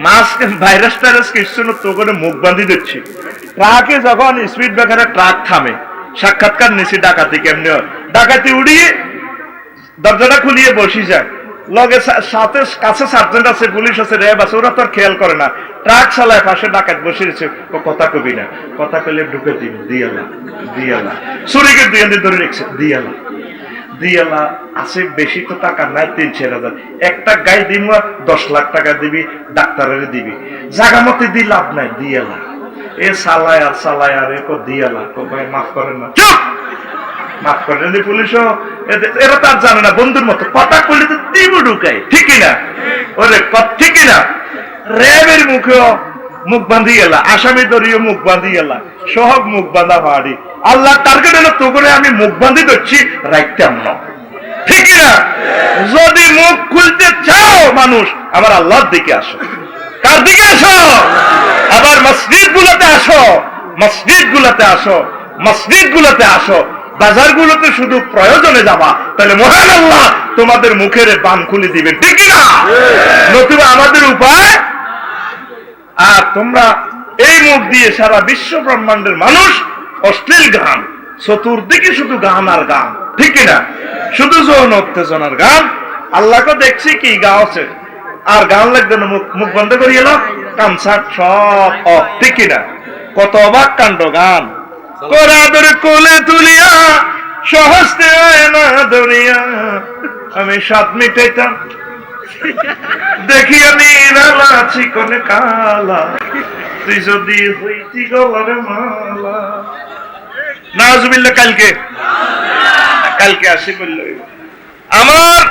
Mask virus টাইরাস কিছু না, তো করে মুখ বাঁধি দিচ্ছি। ট্রাকে যখন স্পিড ব্রেকারে ট্রাক থামে, সাক্ষাৎকার নিছি ডাকাতি কেমনি হয়, ডাকাতি উড়িয়ে দরজাটা খুলিয়ে বসি যায়, লগে সাথে কাছে সার্জেন্ট আছে, পুলিশ আছে, র্যাব আছে, ওরা তো আর খেয়াল করে না। ট্রাক চালায় পাশে ডাকাত বসে রয়েছে, কথা কবি না, কথা কইলে ঢুকে দিন দিয়ালা দিয়ালা, চুরিকে দিয়ে ধরে রেখেছে দিয়ালা দিয়ালা আছে। বেশি তো টাকা নাই, 3-4 হাজার, একটা গাই দিব 10 লাখ টাকা দিবি, ডাক্তারের দিবি, জাগা মতে দি লাভ নাই দিয়ালা। এ সালায় আর এ দিয়ালা, ভাই মাফ করেন না, চুপ মাফ করেন। পুলিশও এরা তার জানে না, বন্ধুর মতো কথা কইলে তো দিব ঢুকাই, ঠিক না? ওরে ঠিক না? র্যাবের মুখেও মুখ বাঁধি গেলা, আসামি দলীয় মুখ বাঁধি গেলা, সব মুখ বাঁধা ভাড়ি। আল্লাহ টার্গেট হলো তো করে আমি মুখ বাঁধি ধরছি, রাখতাম না, ঠিক না? যদি মুখ খুলতে চাও মানুষ, আমার আল্লাহর দিকে আসো। কার দিকে আসো? আবার মসজিদ গুলোতে আসো, মসজিদ গুলোতে আসো, মসজিদ গুলোতে আসো। বাজার গুলোতে শুধু প্রয়োজনে যাবা, তাহলে মহান আল্লাহ তোমাদের মুখের বান খুলে দিবেন, ঠিক না? নতুবা আমাদের উপায়। আর তোমরা এই মুখ দিয়ে সারা বিশ্ব ব্রহ্মাণ্ডের মানুষ অশ্লীল গান, চতুর্দিকে শুধু গান আর গান, ঠিক না? শুধু যৌন উত্তেজনার গান। আল্লাহকে দেখছি কি গাওছে, আর গান লাগবে না, মুখ বন্ধ করিয়ে এলো, কনসার্ট সব অফ, ঠিক না? কত অবাক কাণ্ড গান। কোরআনের কোলে তুলিয়া সহস্তে না দুনিয়া, আমি স্বাদ মিটাইতাম দেখি আমি রালা চিকনে কালা, তুই যদি হইতি গলার মালা। নাজুবিল্লাহ, কালকে আসি বলল। আমার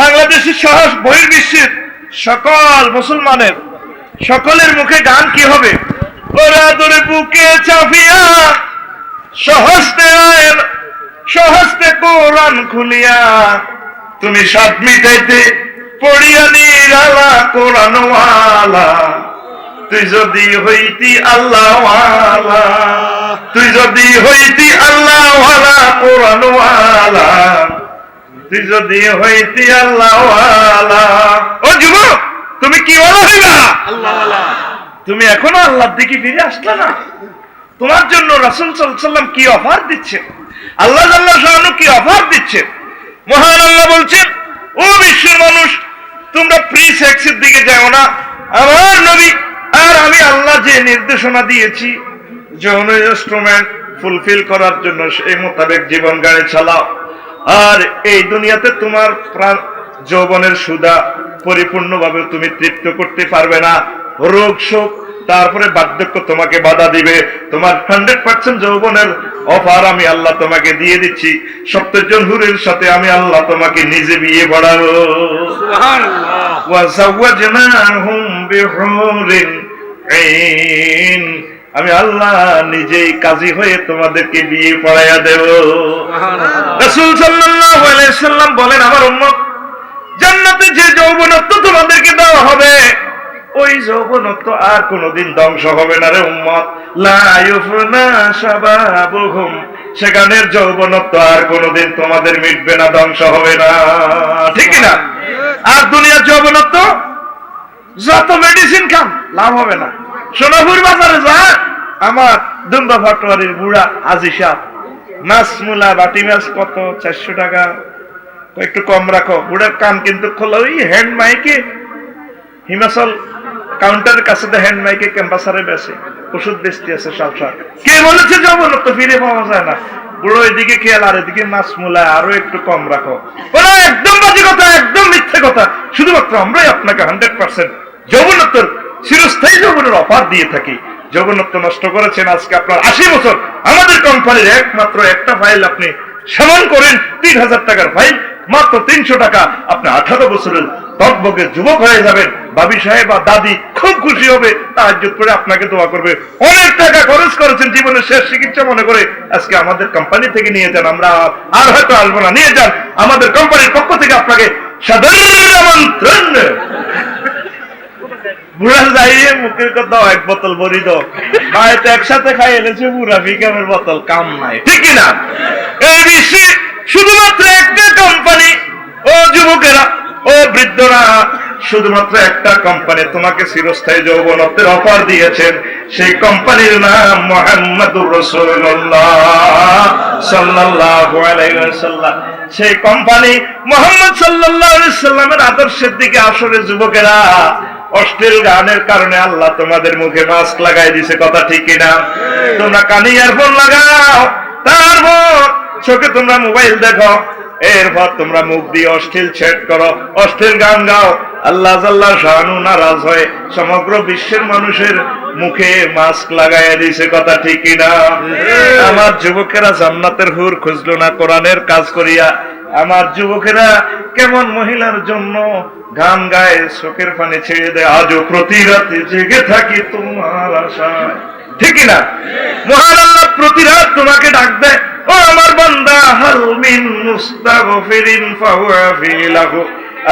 বাংলাদেশের সহ বহির্বিশ্বের সকল মুসলমানের সকলের মুখে গান কি হবে? ওরা ধরে বুকে চাপিয়া সহস্তে কোরআন খুলিয়া, তুমি স্বাদ মিটাইতে পড়িয়া নিরালা কোরআনওয়ালা, তুই যদি হইতি আল্লাহওয়ালা, তুই যদি হইতি আল্লাহওয়ালা কোরআনওয়ালা, তুই যদি হইতি আল্লাহওয়ালা। ও যুবক, তুমি কি ওয়ালা হইবা? আল্লাহওয়ালা। তুমি এখনো আল্লাহর দিকে ফিরে আসলে না। তোমার জন্য রাসূল সাল্লাল্লাহু আলাইহি ওয়াসাল্লাম কি অফার দিচ্ছে, আল্লাহ জাল্লাহু শাআনহু কি অফার দিচ্ছে। মহান আল্লাহ বলছেন, ও বিশ্বের মানুষ, তোমরা ফ্রি সেক্সের দিকে যাও না। আমার নবী আর আমি আল্লাহ যে নির্দেশনা দিয়েছি, যৌন ইনস্ট্রুমেন্ট ফুলফিল করার জন্য সেই মোতাবেক জীবন গাড়ি চালাও। আর এই দুনিয়াতে তোমার প্রাণ যৌবনের সুধা পরিপূর্ণভাবে তুমি তৃপ্ত করতে পারবে না। রোগ শোক, তারপরে বার্ধক্য তোমাকে বাধা দিবে। তোমার 100% যৌবনের অফার আমি আল্লাহ তোমাকে দিয়ে দিচ্ছি। 70 জন হুরের সাথে আমি আল্লাহ তোমাকে নিজে বিয়ে পড়াবো। সুবহানাল্লাহ। ওয়া যাওয়াজনাহুম বিহুরিন আইন, আমি আল্লাহ নিজেই কাজী হয়ে তোমাদেরকে বিয়ে পড়াইয়া দেব। সুবহানাল্লাহ। রাসূল সাল্লাল্লাহু আলাইহি ওয়াসাল্লাম বলেন, আমার উম্মত, জান্নাতে যে যৌবনত্ব তোমাদেরকে দেওয়া হবে, ওই যৌবনত্ব আর কোনদিন ধ্বংস হবে না রে উম্মত। লা ইউফনা শাবাবুহুম, সেখানের যৌবনত্ব আর কোনদিন তোমাদের মিটবে না, ধ্বংস হবে না, ঠিক না? আর দুনিয়ার যৌবনত্ব যত মেডিসিন খান লাভ হবে না। সোনাপুর বাজারে যা, আমার দুম্বা ফাটোয়ারির বুড়া হাজি সাহেব, মাছ মুলা বাটি মাছ কত 400 টাকা, একটু কম রাখো। বুড়ার কান কিন্তু খোলা, ওই হ্যান্ড মাইকে হিমাচল কাউন্টারের কাছে হ্যান্ড মাইকে ক্যাম্পাসারে বেসে ওষুধ বেচতে আছে সব। কে বলেছে যৌবনত্ব ফিরে পাওয়া যায় না? বুড়ো এদিকে খেয়াল, আর এদিকে মাছ মুলা আরো একটু কম রাখো। ওরা একদম বাজে কথা, একদম মিথ্যে কথা। শুধুমাত্র আমরাই আপনাকে 100% যৌবনত্বের চিরস্থায়ী যৌবনের অফার দিয়ে থাকি। যৌবনত্ব নষ্ট করেছেন আজকে আপনার 80 বছর। আমাদের কোম্পানির একমাত্র একটা ফাইল আপনি সেবন করেন, 3000 টাকার ফাইল, মাত্র 300 টাকা, আপনি 18 বছরের টকবকে যুবক হয়ে যাবেন। ভাবি সাহেব বা দাদি খুব খুশি হবে, তাহাজ্জুদ করে আপনাকে দোয়া করবে। অনেক টাকা খরচ করেছেন জীবনের শেষ চিকিৎসা মনে করে, আজকে আমাদের কোম্পানি থেকে নিয়ে যান, আমরা আর হয়তো আসবো না, নিয়ে যান। আমাদের কোম্পানির পক্ষ থেকে আপনাকে সাদর আমন্ত্রণ। বুড়া যাইয়ে মুখের কথা, এক বোতল ভরি দাও, মায়েতে একসাথে খাই এনেছে বুড়া বিকামের বোতল, কাম নাই, ঠিক না? এই বিশ্বে শুধুমাত্র একটা কোম্পানি, ও যুবকেরা, ও বৃদ্ধরা, শুধুমাত্র একটা কোম্পানি তোমাকে চিরস্থায়ী যৌবনত্বের অফার দিয়েছেন, সেই কোম্পানির নাম মুহাম্মাদুর রাসূলুল্লাহ সাল্লাল্লাহু আলাইহি ওয়াসাল্লাম। সেই কোম্পানি মুহাম্মদ সাল্লাল্লাহু আলাইহি ওয়াসাল্লামের আদর্শের দিকে আসলে যুবকেরা অশ্লীল গানের কারণে আল্লাহ তোমাদের মুখে মাস্ক লাগাই দিছে, কথা ঠিক কিনা? তোমরা কানে ইয়ারফোন লাগাও, তারপর চোখে তোমরা মোবাইল দেখো, এরপর তোমরা মুখ দিয়ে অশ্লীল চ্যাট করো, অশ্লীল গান গাও। আল্লাহ জাল্লা শানু নারাজ হয়ে সমগ্র বিশ্বের মানুষের মুখে মাস্ক লাগাইয়া দিয়েছে, কথা ঠিক কিনা? আমার যুবকেরা জান্নাতের হুর খুঁজলো না কোরআনের কাজ করিয়া। আমার যুবকেরা কেমন মহিলার জন্য গান গায়ে, চোখের পানি ছেড়ে দেয়। আজও প্রতি রাতে জেগে থাকি তোমার আশায়, ঠিক কিনা? মহান আল্লাহ প্রতি রাত তোমাকে ডাক দেয়, ও আমার বান্দা, হাল মিন মুস্তাগফিরিন ফাহুয়া ফি লাহু।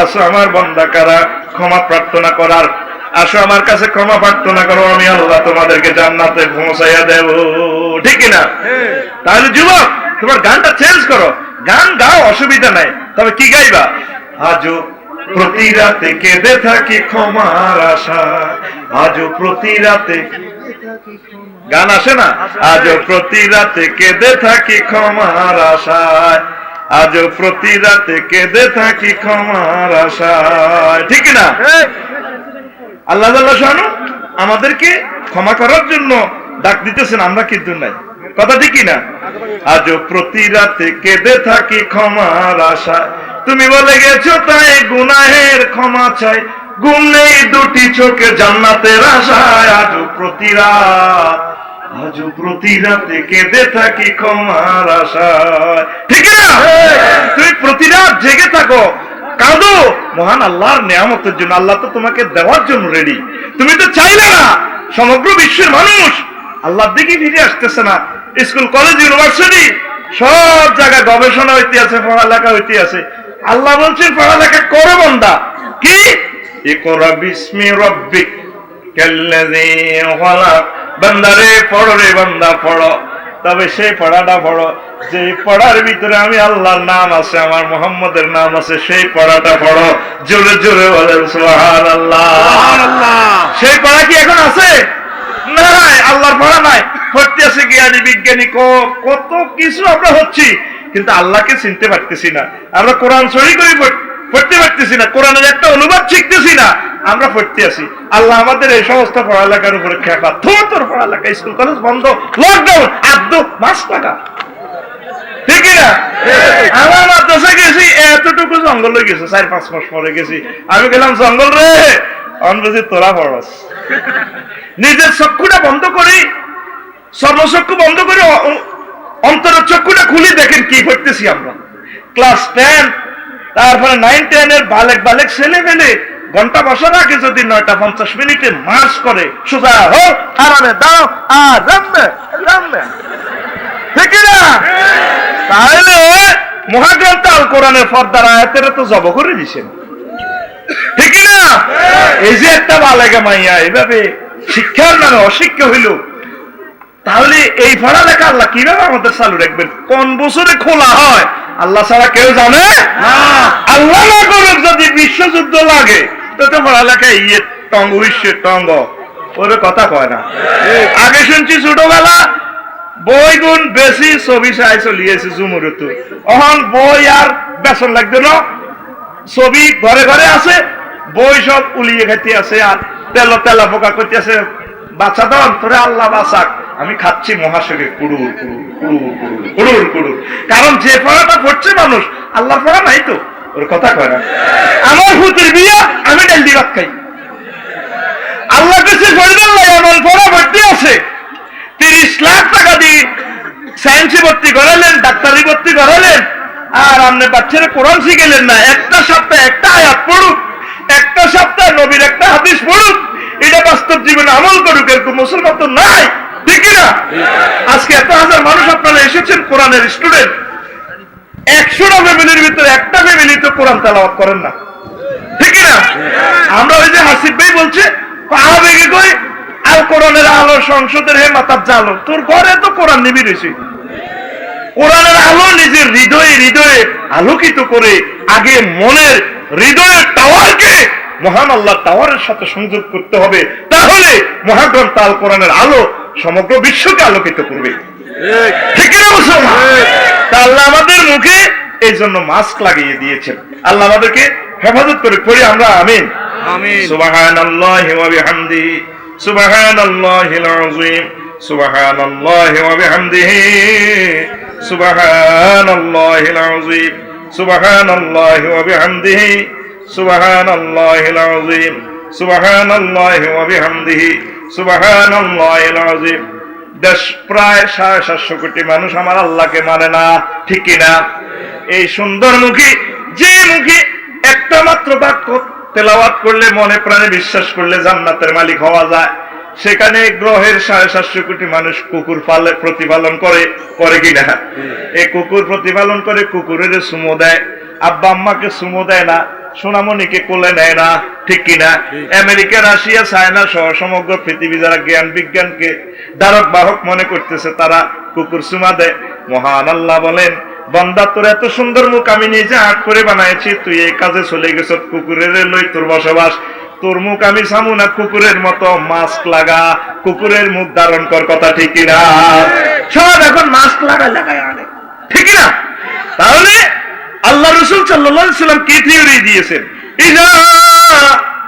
আসো আমার বান্দা কারা ক্ষমা প্রার্থনা করার, আসো আমার কাছে ক্ষমা প্রার্থনা করো, আমি আল্লাহ তোমাদেরকে জান্নাতে পৌঁছাইয়া দেব, ঠিক কিনা? তাহলে যুবক, তোমার গানটা চেঞ্জ করো, গান গাও, অসুবিধা নাই, তবে কি গাইবা? আজও প্রতি রাতে কেঁদে থাকি ক্ষমার আশায়, আজও প্রতি রাতে গান আসে না? আজও প্রতি রাতে কেঁদে থাকি ক্ষমার আশায়, আজও প্রতি রাতে কেঁদে থাকি ক্ষমার আশায়, ঠিক না? আল্লাহ জাল্লা শানু আমাদেরকে ক্ষমা করার জন্য ডাক দিতেছেন, আমরা কিন্তু নাই, কথা ঠিক না? আজও প্রতি রাতে কেঁদে থাকি ক্ষমার আশায়, তুমি বলে গেছো তাই গুনাহের ক্ষমা চাই, ঘুম নেই দুটি চোখে জান্নাতের আশায়। আজও প্রতি রাত, আজও প্রতি রাতে কেঁদে থাকি ক্ষমার আশায়, ঠিক না? তুমি প্রতি রাত জেগে থাকো, কাঁদো মহান আল্লাহর নিয়ামতের জন্য। আল্লাহ তো তোমাকে দেওয়ার জন্য রেডি, তুমি তো চাইলে না। সমগ্র বিশ্বের মানুষ আল্লাহর দিকে ফিরে আসতেছে না। স্কুল, কলেজ, ইউনিভার্সিটি সব জায়গায় গবেষণা হইতে আছে, পড়ালেখা হইতে আছে। আল্লাহ বলছেন পড়ালেখা করো বান্দা, কি? ইকরা বিসমি রাব্বিক কাল্লাযী খলাক। বান্দারে পড়ো রে বান্দা, পড়ো, তবে সেই পড়াটা পড়ো যে পড়ার ভিতরে আমি আল্লাহর নাম আছে, আমার মুহাম্মদের নাম আছে, সেই পড়াটা পড়ো। জোরে জোরে বলেন সুবহানাল্লাহ। সেই পড়া কি এখন আছে? নাই, আল্লাহর পড়া নাই। পড়তে আছে জ্ঞানী বিজ্ঞানী, কত কিছু আমরা হচ্ছি, কিন্তু আল্লাহকে চিনতে পারতেছি না। আমরা কোরআন সহি করে পড়তে পারতেছি না, কোরআনের একটা অনুবাদ শিখতেছি না, আমরা পড়তে আছি। আল্লাহ আমাদের এই সমস্ত পড়ালেখার উপরে খেপা। তোর পড়ালেখা, স্কুল কলেজ বন্ধ, লকডাউন, আদ্য মাস টাকা, ঠিক না? আমার মাদ্রাসা গেছি, এতটুকু জঙ্গল হয়ে গেছে, 4-5 মাস পরে গেছি। আমি গেলাম জঙ্গল রে, বুঝি তোরা পড়স। নিজের চক্ষুটা বন্ধ করি, সর্বচক্ষু বন্ধ করে অন্তরের চক্ষুটা খুলি, দেখেন কি করতেছি আমরা। ক্লাস 10, তারপরে 9-10 এর বালেক ছেলে মেলে ঘন্টা বসার আগে যদি 9:50 মার্চ করে, সোজা হোক, আরামে দাও, আর রামবে, ঠিক না? তাহলে মহাগ্রন্থ আল কোরআনের পর্দার আয়াতের তো জব করে দিছেন, ঠিক না? এই যে একটা বালেগা মাইয়া এইভাবে শিক্ষার নামে অশিক্ষা হইল, তাহলে এই পড়ালেখা আল্লাহ কিভাবে আমাদের চালু রাখবেন? কোন বছরে খোলা হয় আল্লাহ ছাড়া কেউ জানে না। আল্লাহ না করুক যদি বিশ্বযুদ্ধ লাগে, তো পড়ালেখা ইয়ে টঙ্গ বিশ্বের টঙ্গ, ওরে কথা কয় না। আগে শুনছি ছোটবেলা বই গুণ বেশি, ছবি চাই চলিয়েছে জুমুরত, অহন বই আর বেসন লাগবে না, ছবি ঘরে ঘরে আছে, বই সব উলিয়ে খাইতে আছে, আর তেলা পোকা করতে আছে। বাচ্চা দন তোরে আল্লাহ বাঁচাক, আমি খাচ্ছি মহাশরে কুড়ুর কুড়ুর। কারণ যে পড়াটা পড়ছে মানুষ, আল্লাহ পড়া নাই তো, ওর কথা কয় না। আমার হুতুর বিয়া, আমি ডাল দিয়ে ভাত খাই। আল্লাহ কাছে ফরিদাল্লাহ এমন পড়া ভর্তি আছে, 30 লাখ টাকা দিয়ে সায়েন্সে ভর্তি করালেন, ডাক্তারি ভর্তি করালেন, আর আপনি বাচ্চারা কোরআন শিখেলেন না। একটা সপ্তাহে একটা আয়াত পড়ুক, একটা সপ্তাহে নবীর একটা হাদিস পড়ুক, এটা বাস্তব জীবনে আমল করুক, এরকম মুসলমান তো নাই, ঠিক না? আজকে এত হাজার মানুষ আপনারা এসেছেন কোরআনের স্টুডেন্ট, 100টা ফ্যামিলির ভিতরে একটা ফ্যামিলি তো কোরআন তেলাওয়াত করেন না, ঠিক না? আমরা ওই যে হাসিব ভাই বলছে আবেগে কই আর কোরআনের আলো সংসদের হে মাতার জালো, তোর ঘরে তো কোরআন নিবি রয়েছে। কোরআনের আলো নিজের হৃদয়ে আলোকিত করে আগে মনের হৃদয়ের টাওয়ারকে মহান আল্লাহ টাওয়ারের সাথে সংযোগ করতে হবে, তাহলে মহাগ্রন্থ আল কোরআনের আলো সমগ্র বিশ্বকে আলোকিত করবে। ঠিক না মুসলমান? তা আল্লাহ আমাদের মুখে এই জন্য মাস্ক লাগিয়ে দিয়েছেন। আল্লাহ আমাদেরকে হেফাজত করে পড়ি আমরা আমিন। সুবহানাল্লাহি ওয়া বিহামদিহি সুবহানাল্লাহিল আযীম সুবহানাল্লাহি ওয়া বিহামদিহি সুবহানাল্লাহিল আযীম সুবহানাল্লাহি ওয়া বিহামদিহি সুবহানাল্লাহিল আযীম সুবহানাল্লাহি ওয়া বিহামদিহি সুবহানাল্লাহিল আযীম। দেশ প্রায় 750 কোটি মানুষ আমার আল্লাহকে মানে না, ঠিক কিনা? এই সুন্দর মুখী, যে মুখী একটা মাত্র বাক্য তেলাওয়াত করলে মনে প্রাণে বিশ্বাস করলে জান্নাতের মালিক হওয়া যায়, সেখানে গ্রহের 750 কোটি মানুষ কুকুর প্রতিপালন করে কিনা? এই কুকুর প্রতিপালন করে, কুকুরের সুমো দেয়, আব্বা আম্মাকে সুমো দেয় না, সোনামণিকে কোলে নেয় না, ঠিক কিনা? আমেরিকা, রাশিয়া, চায়না সহ সমগ্র পৃথিবী যারা জ্ঞান বিজ্ঞানকে ধারক বাহক মনে করতেছে, তারা কুকুর সুমা দেয়। মহান আল্লাহ বলেন, বান্দা তোর এত সুন্দর মুখ আমি নিজে হাত করে বানাইছি, তুই এই কাজে চলে গেছ, কুকুরের লই তোর বসবাস, তোর মুখ আমি সামু না, কুকুরের মতো মাস্ক লাগা, কুকুরের মুখ ধারণ কর। কথা ঠিক কিনা? সব এখন মাস্ক লাগায় আনে, ঠিক না? তাহলে আল্লাহ রাসূল সাল্লাল্লাহু আলাইহি সাল্লাম কি থিওরি দিয়েছেন? ইযা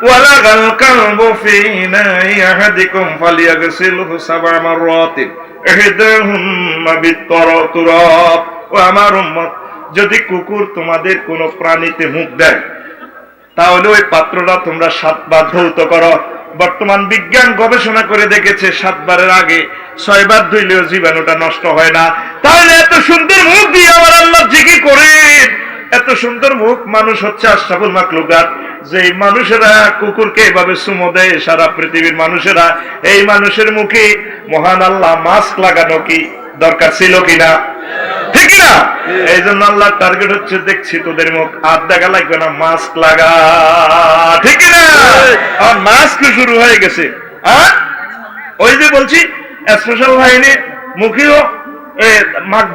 ওয়ালাগাল কালবু ফি নাই আহাদিকুম ফালিয়াগসিলহু সাব'a মাররাতিন ইহদাহুম্মা বিত-তুরাব। ও আমার উম্মত, যদি কুকুর তোমাদের কোন প্রাণীতে মুখ দেয়, তাহলে ওই পাত্রটা তোমরা 7 বার ধৌত করো। বর্তমান বিজ্ঞান গবেষণা করে দেখেছে 7 বারের আগে 6 বার ধুইলেও জীবাণুটা নষ্ট হয় না। তাহলে এত সুন্দর মুখ দিয়ে আমার আল্লাহ জিকির করেন, এত সুন্দর মুখ। মানুষ হচ্ছে আশরাফুল মাখলুকাত। যেই মানুষেরা কুকুরকে এভাবে সুমো দেয়, সারা পৃথিবীর মানুষেরা, এই মানুষের মুখে মহান আল্লাহ মাস্ক লাগানো কি দরকার ছিল কিনা? ঠিক না? এই জন্য আল্লাহ টার্গেট হচ্ছে, দেখছি তোদের মুখ হাত দেখা লাগবে না, মাস্ক লাগা, ঠিক না? আর মাস্ক শুরু হয়ে গেছে। ওই যে বলছি, স্পেশাল বাহিনী মুখেও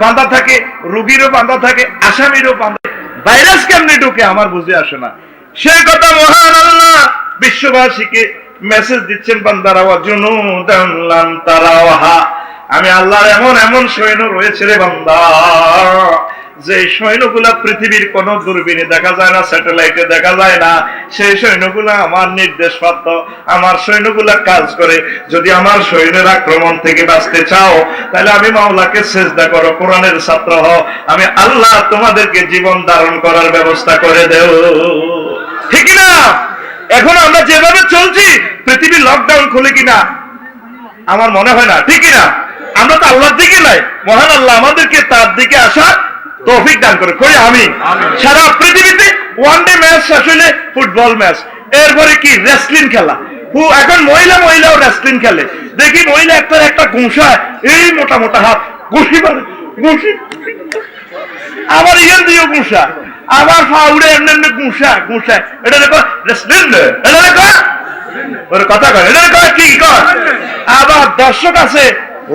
বাঁধা থাকে, রুগীরও বাঁধা থাকে, আসামিরও বাঁধা। ভাইরাস কেমনে ঢুকে আমার বুঝে আসে না। সেই কথা মহান আল্লাহ বিশ্ববাসীকে মেসেজ দিচ্ছেন, বান্দারা ওয়াজুনুদান লাম তারাওহা, আমি আল্লাহর এমন এমন সৈন্য রয়েছে রে বান্দা, যে সৈন্যগুলা পৃথিবীর কোন দূরবীনে দেখা যায় না, স্যাটেলাইটে দেখা যায় না। সেই সৈন্যগুলা আমার নির্দেশ প্রাপ্ত, আমার সৈন্যগুলা কাজ করে। যদি আমার সৈন্যের আক্রমণ থেকে বাঁচতে চাও, তাহলে আমি মাওলাকে সিজদা করো, কোরআনের ছাত্র হও, আমি আল্লাহ তোমাদেরকে জীবন ধারণ করার ব্যবস্থা করে দেব, ঠিক না? এখন আমরা যেভাবে চলছি, পৃথিবীর লকডাউন খুলে কিনা আমার মনে হয় না, ঠিক না? আমরা তো আল্লাহর দিকে নাই, মহান আল্লাহ আমাদেরকে তার দিকে আসার তৌফিক দান করে। করি আমি। সারা পৃথিবীতে ওয়ানডে ম্যাচ শেষ হইলে ফুটবল ম্যাচ, এরপরে কি রেসলিং খেলা। এখন মহিলাও রেসলিং খেলে, দেখি মহিলা একটা ঘুষায়, এই মোটা মোটা হাত ঘুষি মারে, ঘুষি আবার ইয়ার দিয়েও ঘুষা, আবার ফাউড়ে এমনি ঘুষায়। এটা দেখো রেসলিং, এটা দেখো ওর কথা কয়, এটা দেখো কি কর। আবার দর্শক আছে,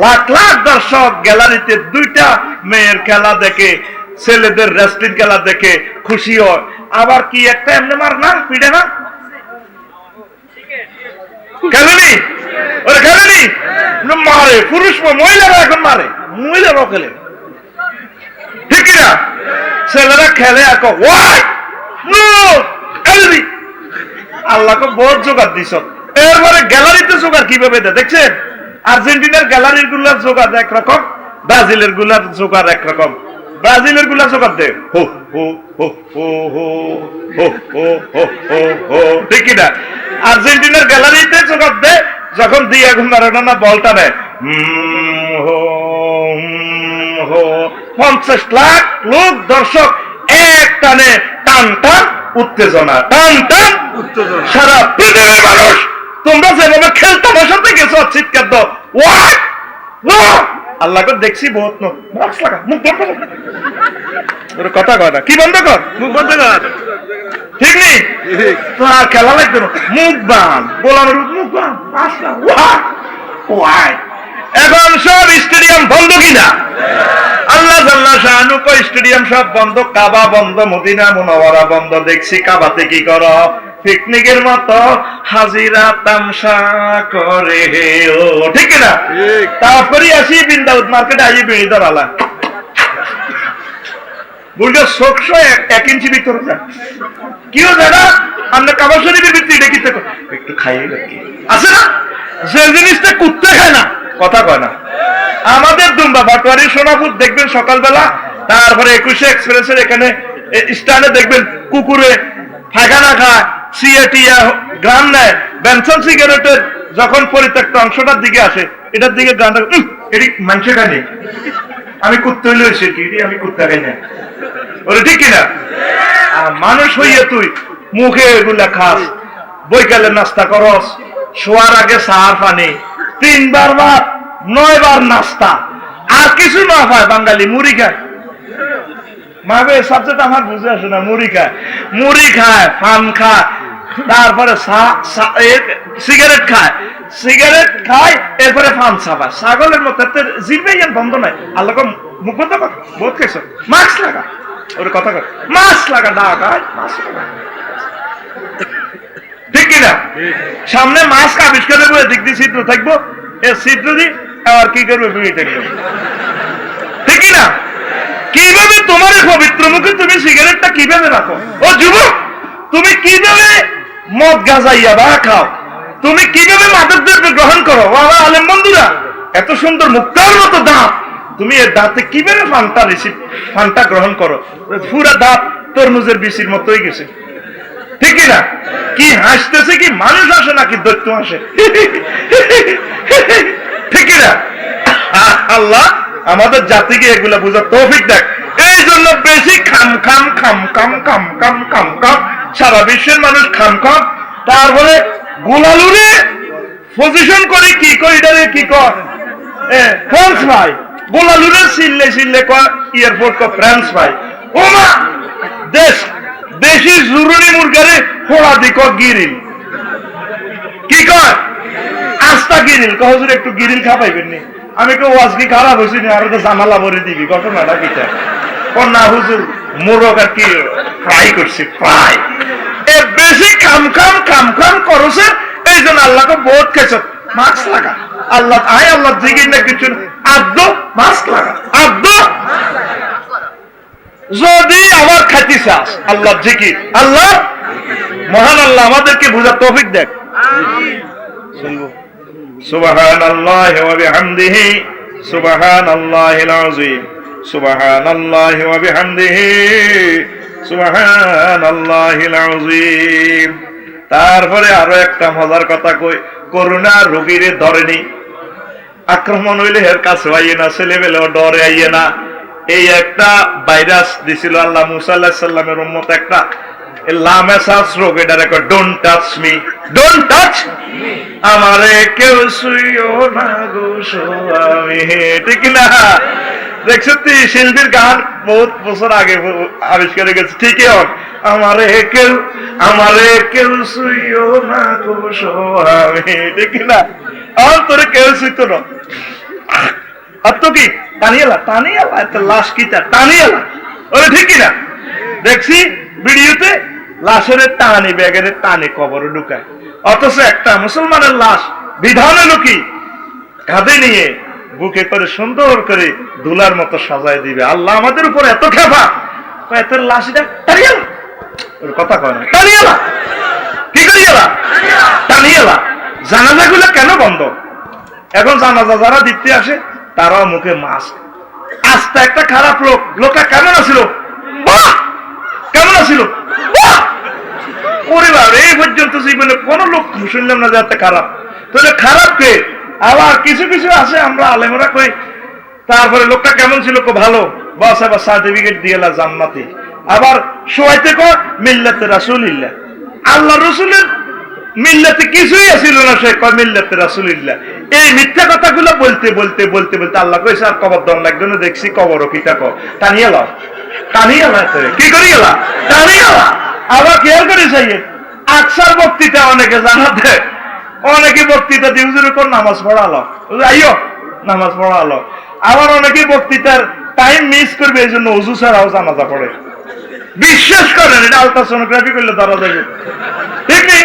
লাখ লাখ দর্শক গ্যালারিতে, 2টা মেয়ের খেলা দেখে, ছেলেদের রেসলিং খেলা দেখে খুশি হয়। আবার কি একটা এমনি মার না, পিড়ে না, খেলেনি ওরা, খেলেনি মারে, পুরুষ মহিলারা এখন মারে, মহিলারাও খেলে, ঠিক না? ছেলেরা খেলে আর ওয়াই আল্লাহকে বহুত জোগাড় দিছ। এরপরে গ্যালারিতে জোগাড় কিভাবে দেয় দেখছেন? আর্জেন্টিনার গ্যালারির গুলার জোগাড় একরকম, ব্রাজিলের গুলার জোগাড় একরকম। ব্রাজিলের গুলা জোগাড় দেয় হো হো হো হো হো হো হো হো হো হো, ঠিক না? আর্জেন্টিনার গ্যালারিতে জোগাড় দেয় যখন দিয়াগো মারাডোনা বলটা নেয়, 50 লাখ লোক দর্শক এক টানে, টান টান উত্তেজনা, টান টান উত্তেজনা। সারা পৃথিবীর মানুষ, তোমরা যেভাবে খেলতামাশাতে গেছো, চিৎকার দাও, আল্লাহকে দেখছি বহুত মাস্ক লাগা, মুখ বন্ধ কর, কথা কয় না, কি বন্ধ কর, মুখ বন্ধ কর, ঠিক নেই? তো আর খেলা লাগবে না, মুখ বান, গোলামের মুখ বান, এখন সব স্টেডিয়াম বন্ধ কিনা? আল্লাহ জাল্লাহ শাআনু কয় স্টেডিয়াম সব বন্ধ, কাবা বন্ধ, মদিনা মুনাওয়ারা বন্ধ। দেখছি কাবাতে কি করো, পিকনিকের মতো হাজিরা তামসা করে ও ঠিক না? তারপরে আসি বৃন্দাবন মার্কেটে আসি বিড়ি ধরালা বুঝলো শোকশো 1 ইঞ্চি ভিতরে যায় কিও দাদা আমরা কাবা শরীফের ভিতরে দেখিতে একটু খাইয়ে রাখি আছে না যে জিনিসটা কুত্তে খায় না কথা কয় না আমাদের দুম্বা বাটোয়ারি সোনাপুর দেখবেন সকালবেলা তারপরে 21 এক্সপ্রেসের এখানে স্ট্যান্ডে দেখবেন কুকুরে পায়খানা খায় সিএটিয়া গ্রাম নেয় বেনসন সিগারেটের যখন পরিত্যক্ত অংশটার দিকে আসে এটার দিকে গানটা এটি মানুষের খায়নি আমি কুত্তে হইলে হয়েছে কি আমি কুত্তা খাই না ওরে ঠিক কিনা মানুষ হইয়া তুই মুখে এগুলা খাস বৈকালে নাস্তা করস শোয়ার আগে সাহার পানি 3 বার ভাত 9 বার নাস্তা আর কিছু না হয় বাঙালি মুড়ি খায় মাবে সাবজেক্ট আমার বুঝে আসে না মুড়ি খায় পান খায় তারপরে সিগারেট খায় এরপরে পান চাপায় ছাগলের মতো জিভে বন্ধ নাই আল্লাহ মুখ বন্ধ কর বহুত খেয়েছ মাস্ক লাগা ওর কথা কর মাস্ক লাগা ঢাকায় ঠিক কিনা সামনে মাস্ক আবিষ্কার করে দিক দিয়ে ছিদ্র থাকবো এ ছিদ্র দিয়ে আবার কি করবে বিড়ি থাকবে ঠিক কিনা কিভাবে তোমার পবিত্র মুখে তুমি সিগারেটটা কিভাবে রাখো ও যুবক তুমি কিভাবে মদ গাজাইয়া বা খাও তুমি কিভাবে মাদক দ্রব্য গ্রহণ করো বাবা আলেম বন্ধুরা এত সুন্দর মুক্তার মতো দাঁত তুমি এর দাঁতে কিভাবে ফান্টা গ্রহণ করো পুরা দাঁত তরমুজের বিচির মতো হয়ে গেছে ঠিক না কি হাসতেছে কি মানুষ আসে নাকি দৈত্য আসে ঠিক না আল্লাহ আমাদের জাতিকে এগুলা বুঝার তৌফিক দেখ এই জন্য বেশি খাম সারা বিশ্বের মানুষ খাম তারপরে গোলালুরে পজিশন করে কি করিডারে কি কর ফ্রান্স ভাই গোলালুরে সিললে কর এয়ারপোর্ট কর ফ্রান্স ভাই ও মা দেশি জরুরি মুরগারে ফোড়া দিক গিরিল কি কর আস্তা গিরিল কহজুর একটু গিরিল খাপাইবেন নি আমি কেউ আজকে খারাপ হয়েছি না আরো তো জানালা ভরে দিবি ঘটনাটা কিটা না হুজুর মোরগ আর কি ফ্রাই করছি ফ্রাই এ বেশি খাম করছে এই জন্য আল্লাহকে বহুত খেয়েছ মাস্ক লাগা আল্লাহ জিগির না কিছু আদ্য মাস্ক লাগা আদ্য যদি আমার খাতি চাস আল্লাহ জিকির আল্লাহ মহান আল্লাহ আমাদেরকে বুঝার তৌফিক দেখ শুনবো সুবহানাল্লাহি ওয়া বিহামদিহি সুবহানাল্লাহিল আযীম সুবহানাল্লাহি ওয়া বিহামদিহি সুবহানাল্লাহিল আযীম তারপরে আরো একটা মজার কথা কই করোনা রোগীরে ধরেনি আক্রমণ হইলে এর কাছে আইয়ে না ছেলেবেলেও ডরে আইয়ে না এই একটা ভাইরাস দিছিল আল্লাহ মুসা আলাইহিস সালামের উম্মত একটা লামেসাস রোগ এটা রেকর্ড ডোন্ট টাচ মি আমারে কেউ ছুঁয়ো না গো স্বামী ঠিক না দেখছো তুই শিল্পীর গান বহুত বছর আগে আবিষ্কার গেছে ঠিকই হোক আমারে কেউ ছুঁয়ো না গো স্বামী ঠিক না আর তোরে কেউ ছুঁইতো না আর তো কি টানিয়েলা এত লাশ কি টানিয়েলা ওরে ঠিক কিনা দেখছি ভিডিওতে লাশের টানি ব্যাগের টানে কবরে ঢুকায় অথচ একটা মুসলমানের লাশ বিধান এলো কি কাঁধে নিয়ে বুকে করে সুন্দর করে দুলার মতো সাজায় দিবে আল্লাহ আমাদের উপর এত খেপা এত লাশটা টানিয়েলা ওর কথা কয় না টানিয়েলা কি করিয়েলা টানিয়েলা জানাজাগুলো কেন বন্ধ এখন জানাজা যারা দিতে আসে তারাও মুখে মাস্ক আস্তে একটা খারাপ লোকটা কেমন আছিল পরিবার এই পর্যন্ত জীবনে কোন লোক শুনলাম না যে এত খারাপ তাহলে খারাপ কে আবার কিছু আছে আমরা আলেমরা কই তারপরে লোকটা কেমন ছিল খুব ভালো বস আবার সার্টিফিকেট দিয়ে জান্নাতি আবার শোয়াইতে কর মিল্লাতে রাসূলিল্লাহ আল্লাহ রসুলের মিল্লাতে কিছুই ছিল না সে কয় মিল্লাতে রাসূলিল্লাহ এই মিথ্যা কথাগুলো বলতে আল্লাহ কইছে আর কবর দন লাগবে না দেখছি কবরও কিটা কর টানিয়ে লাও কি করি গেলা টানিয়ে লাও আবার খেয়াল করে চাইয়ে আকসার বক্তৃতা অনেকে জানাতে অনেকে বক্তৃতা দিয়ে হুজুরের উপর নামাজ পড়ালো আইও নামাজ পড়ালো আবার অনেকে বক্তৃতার টাইম মিস করবে এই জন্য ওযু ছাড়াও জানাজা পড়ে বিশ্বাস করেন এটা আলট্রাসোনোগ্রাফি করলে ধরা যাবে, ঠিক নেই?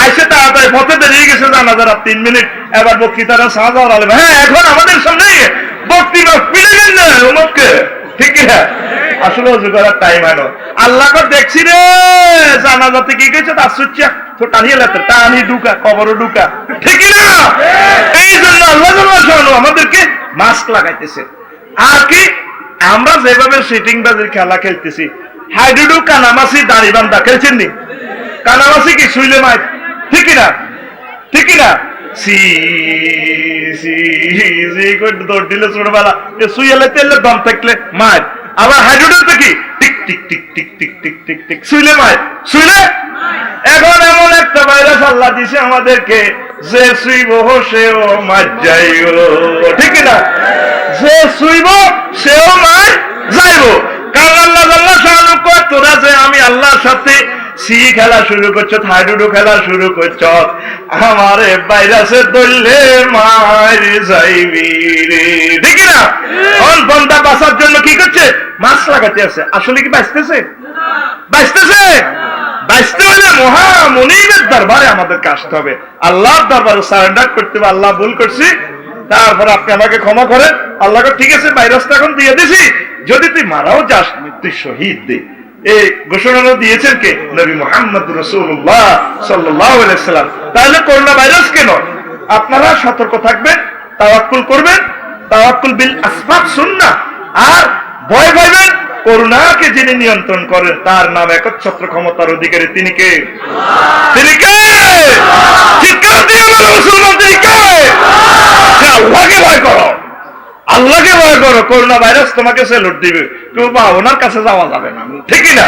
আইসে তাড়াতাড়ি পথে বেরিয়ে গেছে জানাজার 3 মিনিট, এবার বক্তৃতারা সাহায্য আলম, হ্যাঁ এখন আমাদের সামনে বক্তৃতা পিলেন না অমুককে, ঠিক না? আসলে অজু করার টাইম আনো আল্লাহকে দেখছি রে জানাজাতে কি গেছে তার সুচ্চা তো টানিয়ে লাগতো, টানি ঢুকা কবরও ঢুকা, ঠিক না? এই জন্য আল্লাহ আমাদেরকে মাস্ক লাগাইতেছে। আর কি আমরা যেভাবে সিটিং বাজির খেলা খেলতেছি, হাইডুডু কানামাসি দাড়ি বান্ধা খেলছেন নি? কানামাসি কি শুইলে মাই, ঠিক না? ঠিক না? সি সি সি করে দৌড় দিলে ছোটবেলা শুইলে তেলে দম থাকলে মার, আবার হাইডুডু তো কি টিক টিক টিক টিক টিক টিক টিক টিক শুইলে মার, শুইলে। এখন এমন একটা ভাইরাস আল্লাহ দিছে আমাদেরকে, যে শুইব সেও মার যাইব, ঠিক না? যে শুইব সেও মার যাইব। কারণ আল্লাহ আল্লাহ শাহানু কয় তোরা যে আমি আল্লাহর সাথে সি খেলা শুরু করছ, হাইডুডু খেলা শুরু করছ, আমারে ভাইরাসে ধরলে মার যাইবি রে, ঠিক না? অন বন্দা বাঁচার জন্য কি করছে? মাস্ক লাগাতে আছে। আসলে কি বাঁচতেছে? বাঁচতেছে? বাঁচতে হলে মহামনিবের দরবারে আমাদেরকে আসতে হবে, আল্লাহর দরবারে সারেন্ডার করতে হবে। আল্লাহ ভুল করছি, তারপর আপনি আমাকে ক্ষমা করেন। আল্লাহকে ঠিক আছে ভাইরাসটা এখন দিয়ে দিছি, যদি তুই মারাও যাস তুই শহীদ দে। এই ঘোষণাটা দিয়েছেন কে? নবী মুহাম্মদ রাসূলুল্লাহ সাল্লাল্লাহু আলাইহি সাল্লাম। তাহলে করোনা ভাইরাস কেন? আপনারা সতর্ক থাকবেন, তাওয়াক্কুল করবেন, তাওয়াক্কুল বিল আসবাব সুন্নাহ। আর ভয় পাইবেন করোনাকে যিনি নিয়ন্ত্রণ করেন তার নাম একচ্ছত্র ক্ষমতার অধিকারী, তিনি কে? তিনি কে? চিৎকার দিয়ে বলো মুসলমান, তিনি কে? আল্লাহকে ভয় করো, আল্লাহকে ভয় করো। করোনা ভাইরাস তোমাকে সেলুট দিবে, কেউ বা ওনার কাছে যাওয়া যাবে না, ঠিক না?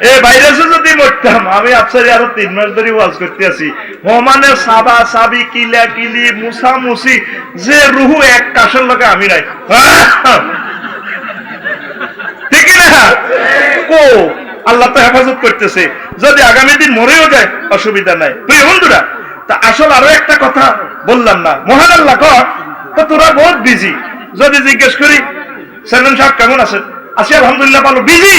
এই ভাইরাসে যদি মরতাম, আমি আফসারি আরো 3 মাস ধরে ওয়াজ করতে আছি, ওমানে সাবা সাবি কিলা কিলি মুসা মুসি, যে রুহু এক কাশের লোকে আমি নাই, ঠিক না? ও আল্লাহ তো হেফাজত করতেছে, যদি আগামী দিন মরেও যায় অসুবিধা নাই। প্রিয় বন্ধুরা, তা আসল আরো একটা কথা বললাম না, মহান আল্লাহ কর তো তোরা বহুত বিজি। যদি জিজ্ঞেস করি সেলিম সাহেব কেমন আছেন, আছি আলহামদুলিল্লাহ ভালো। বিজি?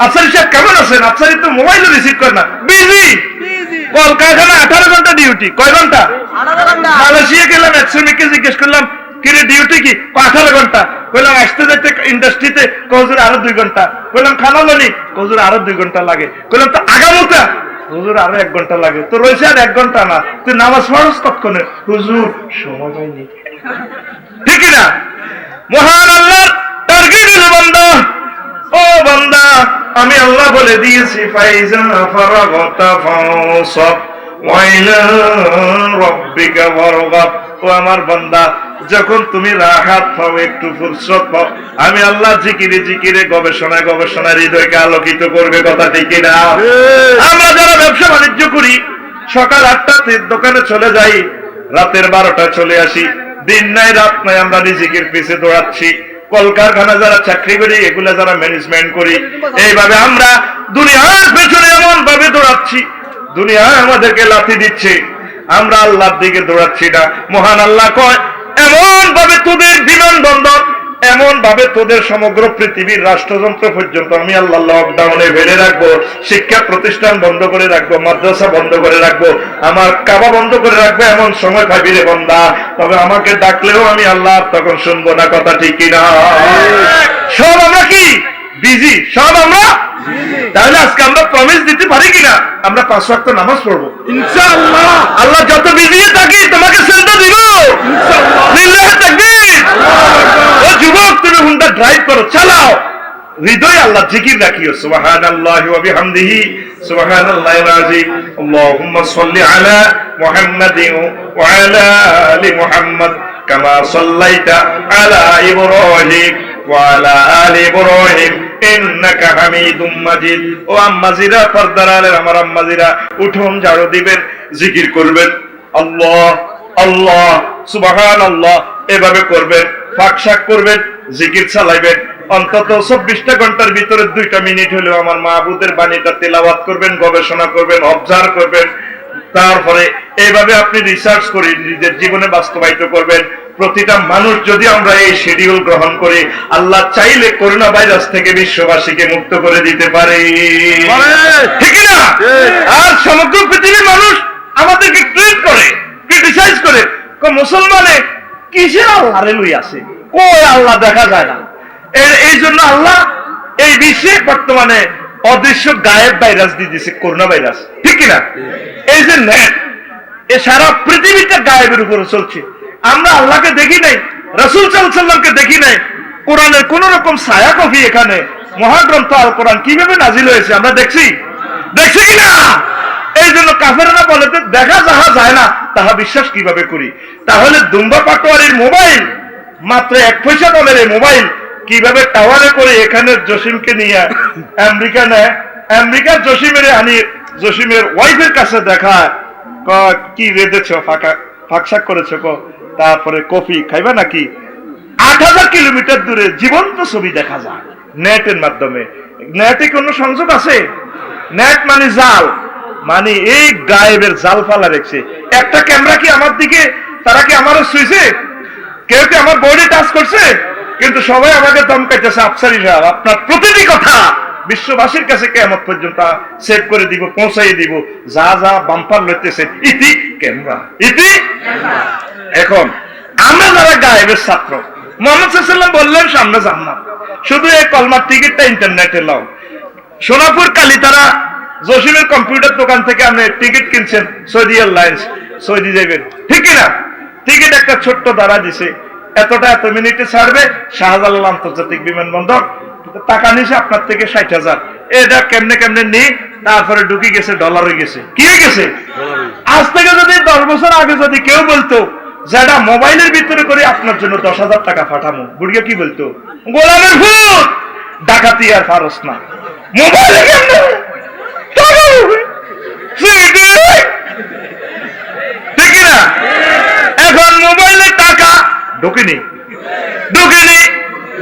আফসারি সাহেব কেমন আছেন? আফসারি তো মোবাইল রিসিভ করে না, বিজি। কলকারখানা 18 ঘন্টা ডিউটি, কয় ঘন্টা? মালয়েশিয়া গেলাম, এক শ্রমিককে জিজ্ঞেস করলাম কিরে ডিউটি কি? 18 ঘন্টা। বললাম আসতে যেতে ইন্ডাস্ট্রিতে, হুজুর আরো 2 ঘন্টা। বললাম খানা লনি, হুজুর আরো 2 ঘন্টা লাগে। বললাম তো আগামুতা, হুজুর আরো 1 ঘন্টা লাগে। তো রয়েছে আর 1 ঘন্টা না, তুই নামাজ পড়স কতক্ষণে? হুজুর সময় হয়নি, ঠিক না? মহান আল্লাহর টার্গেট হলো বান্দা, ও বান্দা আমি আল্লাহ বলে দিয়েছি ফাইজা ফারাগতা ফানসাব ওয়া ইলা রাব্বিকা ফারগাব। ও আমার বান্দা, যখন তুমি রাহাত পাও, একটু ফুরসত পাও, আমি আল্লাহ জিকিরে জিকিরে গবেষণায় গবেষণায় হৃদয়কে আলোকিত করবে, কথা ঠিক না? আমরা যারা ব্যবসা বাণিজ্য করি, সকাল 8টাতে দোকানে চলে যাই, রাতের 12টায় চলে আসি, দিন নাই রাত নাই আমরা রিজিকের পিছে দৌড়াচ্ছি। কলকারখানা যারা চাকরি করি, এগুলা যারা ম্যানেজমেন্ট করি, এইভাবে আমরা দুনিয়ার পেছনে এমন ভাবে দৌড়াচ্ছি, দুনিয়া আমাদেরকে লাথি দিচ্ছে, আমরা আল্লাহর দিকে দৌড়াচ্ছি না। মহান আল্লাহ কয় এমন ভাবে তোদের বিমানবন্দর, এমন ভাবে তোদের সমগ্র পৃথিবীর রাষ্ট্রযন্ত্র পর্যন্ত আমি আল্লাহ লকডাউনে ফেলে রাখবো, শিক্ষা প্রতিষ্ঠান বন্ধ করে রাখবো, মাদ্রাসা বন্ধ করে রাখবো, আমার কাবা বন্ধ করে রাখবো। এমন সময় ভাবি রে বান্দা, তবে আমাকে ডাকলেও আমি আল্লাহ তখন শুনবো না, কথা ঠিক কিনা? সব আমরা কি বিজি, সব আমরা। তাহলে আজকে আমরা প্রমিস দিতে পারি কিনা আমরা 5 ওয়াক্ত নামাজ পড়বো ইনশাআল্লাহ? আল্লাহ যত বিজি থাকি তোমাকে সেন্টার দিব ইনশাআল্লাহ। ও যুবক, তুমি হুন্ডা ড্রাইভ করো, চালাও, হৃদয়ে আল্লাহ জিকির রাখিও, সুবহানাল্লাহি ওয়া বিহামদিহি সুবহানাল্লাহিল আযীম। আল্লাহুম্মা সাল্লি আলা মুহাম্মাদিন ওয়া আলা আলি মুহাম্মাদ কামা সাল্লাইতা আলা ইব্রাহিম ওয়া আলা আলি ইব্রাহিম ইন্নাকা হামিদুম মাজিদ। ও আম্মাজিরা, পর্দার আলের আমার আম্মাজিরা, উঠোন ঝাড়ু দিবেন, জিকির করবেন, আল্লাহ আল্লাহ সুবহানাল্লাহ, এভাবে করবেন, ফাঁকশাক করবেন, জিকির চালাইবেন। অন্তত 24টা ঘন্টার ভিতরে 2টা মিনিট হলেও আমার মাহবুদের বাণীটা তেলাওয়াত করবেন, গবেষণা করবেন, অবজার্ভ করবেন, তারপরে এইভাবে আপনি রিসার্চ করে নিজের জীবনে বাস্তবায়িত করবেন। প্রতিটা মানুষ যদি আমরা এই শিডিউল গ্রহণ করি, আল্লাহ চাইলে করোনা ভাইরাস থেকে বিশ্ববাসীকে মুক্ত করে দিতে পারে, ঠিক না? আর সমগ্র পৃথিবীর মানুষ আমাদেরকে ট্রিট করে, ক্রিটিসাইজ করে, মুসলমানে কিসের আল্লাহ লই আছে, কই আল্লাহ দেখা যায় না। এই জন্য আল্লাহ এই বিশ্বে বর্তমানে অদৃশ্য গায়েব ভাইরাস দিয়ে দিয়েছে, করোনা ভাইরাস, ঠিক কিনা? এই যে নেট, এ সারা পৃথিবীটা গায়েবের উপরে চলছে। আমরা আল্লাহকে দেখি নাই, রাসূল সাল্লাল্লাহু আলাইহি ওয়াসাল্লামকে দেখি নাই। কোরআনের কোন রকম ছায়া কফি এখানে মহাগ্রন্থ আল কোরআন কিভাবে নাজিল হয়েছে আমরা দেখছি কিনা? এই জন্য কাফেররা বলে দেখা যাহা যায় না তাহা বিশ্বাস কিভাবে করি। তাহলে দুম্বা পাটোয়ারির মোবাইল, মাত্র 1 পয়সা দামের এই মোবাইল কিভাবে টাওয়ারে করে এখানে জসিমকে নিয়ে আমেরিকা নেয়, আমেরিকার জসিমের আনি জসিমের ওয়াইফের কাছে দেখায়, কি রেঁধেছ, ফাঁকশাক করেছ, তারপরে কফি খাইবা নাকি। 8000 কিলোমিটার দূরে জীবন্ত ছবি দেখা যায় নেটের মাধ্যমে। নেটে কোনো সংযোগ আছে? নেট মানে জাল, মানে এই গায়েবের জাল ফালা রেখেছে। একটা ক্যামেরা কি আমার দিকে, তারা কি আমারও শুয়েছে? কেউ কি আমার বডি টাচ করছে? কিন্তু সবাই আমাকে ধমকাইতেছে, আফসারি সাহেব আপনার প্রতিটি কথা বিশ্ববাসীর কাছে কিয়ামত পর্যন্ত সেভ করে দিব, পৌঁছাই দিব, যা যা বাম্পার লইতেছে ইতি ক্যামেরা, ইতি। এখন আমরা যারা গায়েবের ছাত্র, মুহাম্মদ সাল্লাল্লাহু আলাইহি ওয়াসাল্লাম বললেন সামনে জান্নাত, শুধু এই কলমার টিকিটটা ইন্টারনেটে লাও। সোনাপুর কালীতারা জসিমের কম্পিউটার দোকান থেকে আপনি টিকিট কিনছেন, সৌদি এয়ারলাইন্স, সৌদি যাবেন, ঠিক কিনা? টিকিট একটা ছোট্ট দ্বারা দিছে, এতটা এত মিনিটে ছাড়বে শাহজালাল আন্তর্জাতিক বিমানবন্দর, টাকা নিছে আপনার থেকে 60,000। এটা কেমনে কেমনে নি, তারপরে ঢুকে গেছে ডলার হয়ে গেছে, কি হয়ে গেছে? আজ থেকে যদি 10 বছর আগে যদি কেউ বলতো যেটা মোবাইলের ভিতরে করে আপনার জন্য 10,000 টাকা পাঠামো, বুড়িয়া কি বলতো? গোলামের ভূত, ডাকাতি আর পারস না, মোবাইলে কেমনে ঠিক না? এখন মোবাইলে টাকা ঢোকেনি,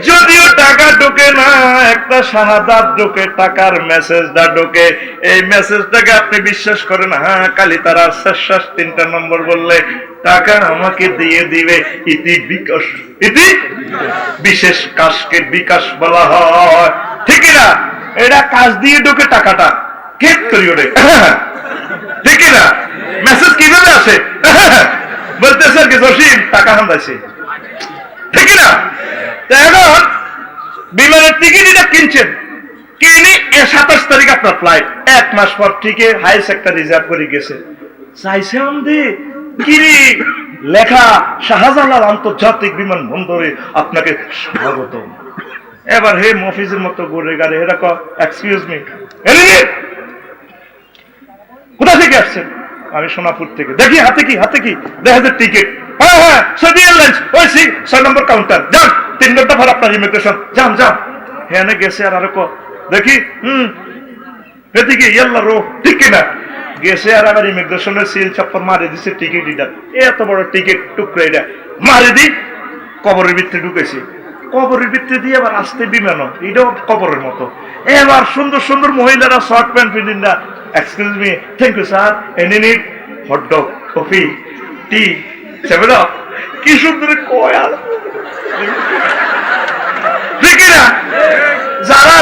যদিও টাকা ঢোকে না, একটা শাহাদাত ঢোকে, টাকার মেসেজটা ঢোকে। এই মেসেজটাকে আপনি বিশ্বাস করেন, হ্যাঁ কালীতারার শেষ 3টা নম্বর বললে টাকা আমাকে দিয়ে দিবে, ইতি বিকাশ, ইতি বিশেষ কাজকে বিকাশ বলা হয়, ঠিক না? এটা কাজ দিয়ে ঢোকে টাকাটা, কেট করি ওরে, ঠিক না? মেসেজ কিভাবে আসে বলতেছে কি জসিম টাকা হান্দাইছে, ঠিক না? এখন বিমানের টিকিট এটা কিনছেন, কিনে 27 তারিখ আপনার ফ্লাইট, 1 মাস পর টিকিট হাইস একটা রিজার্ভ করে গেছে, চাইছে আমদি কিরি লেখা শাহজালাল আন্তর্জাতিক বিমানবন্দরে আপনাকে স্বাগত। এবার হে মফিজের মতো ঘুরে গাড়ি এরকম, এক্সকিউজ মি, কোথা থেকে আসছেন? আমি সোনাপুর থেকে। দেখি হাতে কি, দেখা যায় টিকিট, হ্যাঁ সৌদি এয়ারলাইন্স, ওই 6 নম্বর কাউন্টার, যান 3 ঘন্টা পর আপনার ইমিগ্রেশন, যান হ্যাঁ গেছে। আর আরো দেখি এদিকে ইয়াল্লা রো, ঠিক কিনা? গেছে আর আমার ইমিগ্রেশনের সিল চাপ্পর মারি দিছে, টিকিট এটা এত বড় টিকিট টুকরা এটা মারি দি কবরের ভিতরে ঢুকেছি, কবরের ভিতরে দিয়ে আবার আসতে বিমানও, এটাও কবরের মতো। এবার সুন্দর সুন্দর মহিলারা শর্ট প্যান্ট পিন্দিন না, excuse me, thank you sir, any need hotdog, coffee, tea, 7 Up, কি সুন্দর কয়, ঠিক না? যারা